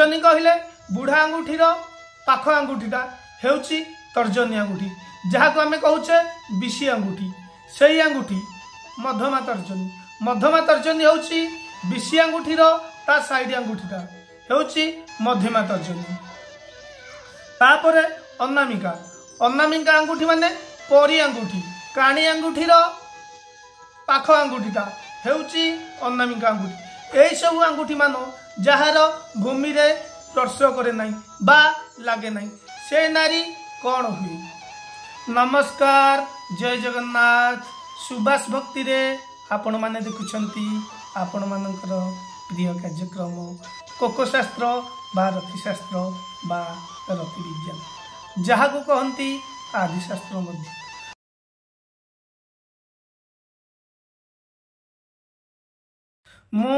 तर्जनी कहले बुढ़ा आंगुठीर पाख आंगुठीटा हेउची तर्जनी आंगुठी, जहाँ को आम कहूचे विशी आंगुठी। से आंगुठी मध्यमा तर्जनी। मध्यमा तर्जनी हेउची विशी आंगुठीर ता साइड आंगुठीटा हेउची मध्यमा तर्जनी। तापरे अनामिका। अनामिका आंगुठी माने परी आंगुठी। काणी आंगुठीर पाख आंगुठीटा हेउची अनामिका आंगुठी। एई सब आंगुठी मान जार भूमि रे स्पर्श करे नहीं बा लागे नहीं, से नारी कौन हुए? नमस्कार, जय जगन्नाथ। सुभाष भक्ति रे आपण माने देखुछंती आपण मानकर प्रिय कार्यक्रम कोको शास्त्र बा रथी शास्त्र बा रथी विज्ञान, जहाँ को कहती आदि शास्त्र मध्य। मु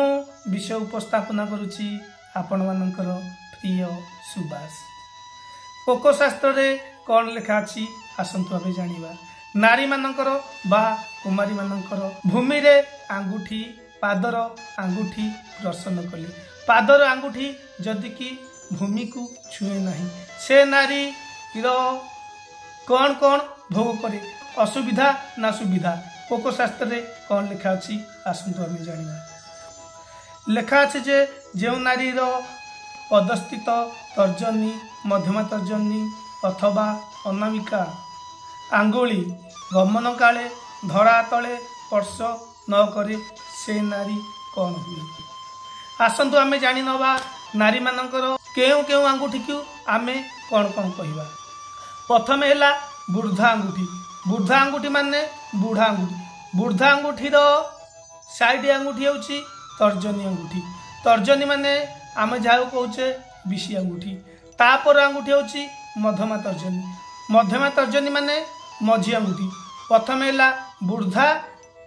विषय उपस्थापना करुची आपण मानकर प्रिय सुभाष। कोको शास्त्र रे कौन लिखा अछि आसंतु आबे जानिबा। नारी मानकर बा कुमारी मानकर भूमि रे आंगुठी पादर आंगुठी दर्शन कले, पादर आंगुठी जदि कि भूमि को छुए नहीं, से नारी कौन कौन भोग करे, असुविधा ना सुविधा। कोको शास्त्र रे कौन लिखा अछि आसंतु आबे जानिबा। लेखा अच्छे जे जो नारी पदस्थित तर्जनी मध्यमा तर्जनी अथवा अनामिका आंगुली गमन काले धरा तले स्पर्श न करे, से नारी कौन हुए? आसंतु आमे जानी नवा नारी मानकर केउ केउ आंगुठी को आमे कौन कौन कहिबा। प्रथम है बुर्धा आंगुठी। बुर्धा आंगुठी माने बुढ़ा आंगुठी। बुर्धा आंगुठीर साइड आंगुठी होची तर्जनी आंगुठी। तर्जनी माने आम जहाँ कहे विशी आंगुठी। तापर आंगुठी होची मध्यमा तर्जनी। मध्यमा तर्जनी माने मझी आंगुठी। प्रथम है बुर्धा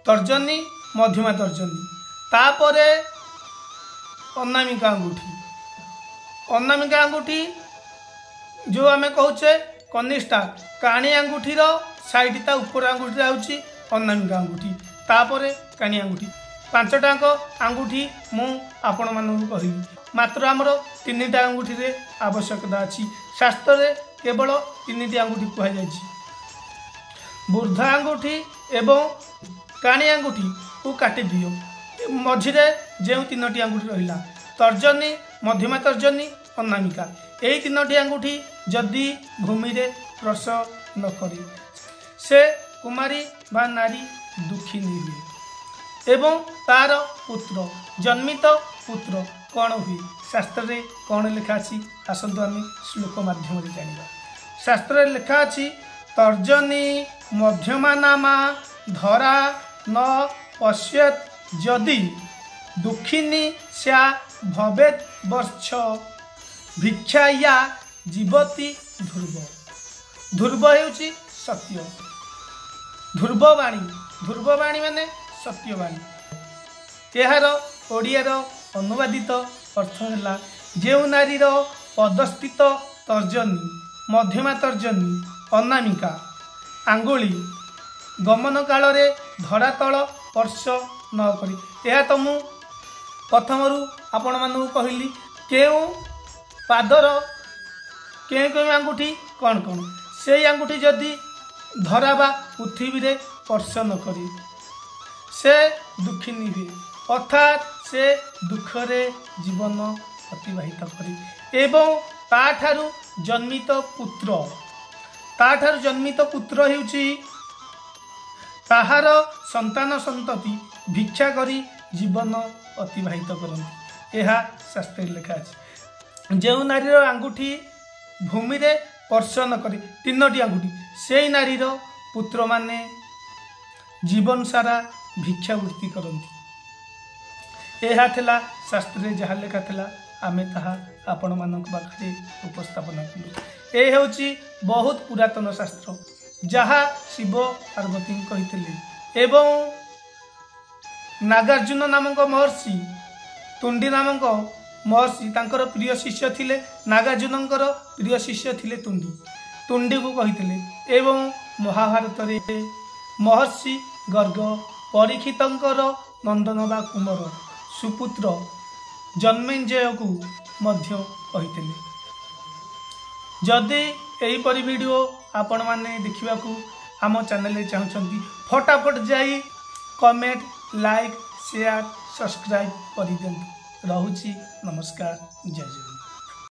तर्जनी मध्यमा तर्जनी, तापर अनामिका आंगुठी। अनामिका आंगुठी जो आम कहे कनिष्ठा काणी आंगुठीर साइड ता ऊपर आंगुठी होची अनामिका आंगुठी, तापर काणी आंगुठी। पांचटाक आंगुठी मु आपण मानक कहली, मात्र आमर 3टा आंगुठी रे आवश्यकता अच्छी। शास्त्र रे केवल 3टी आंगुठी कह जायछि। बुर्धा आंगुठी एवं काणी आंगुठी को काटी दियो, मझिरे जो 3टी आंगुठी रहिला तर्जनी मध्यमा तर्जनी अनामिका, एई 3टी आंगुठी जदि भूमि रे स्पर्श न करे, से कुमारी बा नारी दुखी नहीं हुए एवं तार पुत्र जन्मित पुत्र कौन हुए। शास्त्र रे कौन लिखा अछि आसंतु आम श्लोक माध्यम जानिबा। शास्त्र रे लिखा अछि तर्जनी मध्यमा नामा धरा न पश्यत जदि दुखिनी स्या भवेत वर्ष भिक्षाया जीवती ध्रुव। ध्रुव हेउछि सत्य। ध्रुववाणी, ध्रुववाणी माने सत्यवाणी। यार ओडियार अनुवादित अर्थ है जो नारीर पदस्थित तर्जनी मध्यमा तर्जनी अनामिका आंगुली गमन काल रे धरातल स्पर्श न करी। यह तो मु प्रथमरू आपण मानू कहली केउ पादर केउ आंगुठी कौन कौन, से आंगुठी जदि धरा बा पृथ्वी रे स्पर्श न करी, से दुखिनी हुए, अर्थात से दुखरे जीवन अतिबाहित करी। एवं ताठारु जन्मित पुत्र हेउची ताहार संतान संतति भिक्षा करी जीवन अतिबाहित करती। यह शास्त्र लिखा है। जो नारीर आंगुठी भूमि रे स्पर्श न करे 3टी आंगुठी, से नारीर पुत्र माने जीवन सारा भिक्षावृत्ति करती। यह थिला शास्त्र जहाँ लिखा थिला आमे ताहा आपण मानक पाखे उपस्थापना कलु। ए हेउची बहुत पुरातन शास्त्र जहाँ शिव पार्वती कही एवं नागार्जुन नामक महर्षि तुंडी नामक महर्षि तांकर प्रिय शिष्य थिले। नागार्जुन प्रिय शिष्य थिले तुंडी। तुंडी को कही एवं महाभारत रे महर्षि गर्ग परीक्षितंकर नंदन बा कुमार सुपुत्र जन्मेंजय को मध्य कहिथिले। जदि एहीपरि वीडियो आपण माने देखिबाकू आम चैनल चाहते फटाफट जाई कमेंट लाइक शेयर सब्सक्राइब कर दिंतु। रहुची नमस्कार जय जय।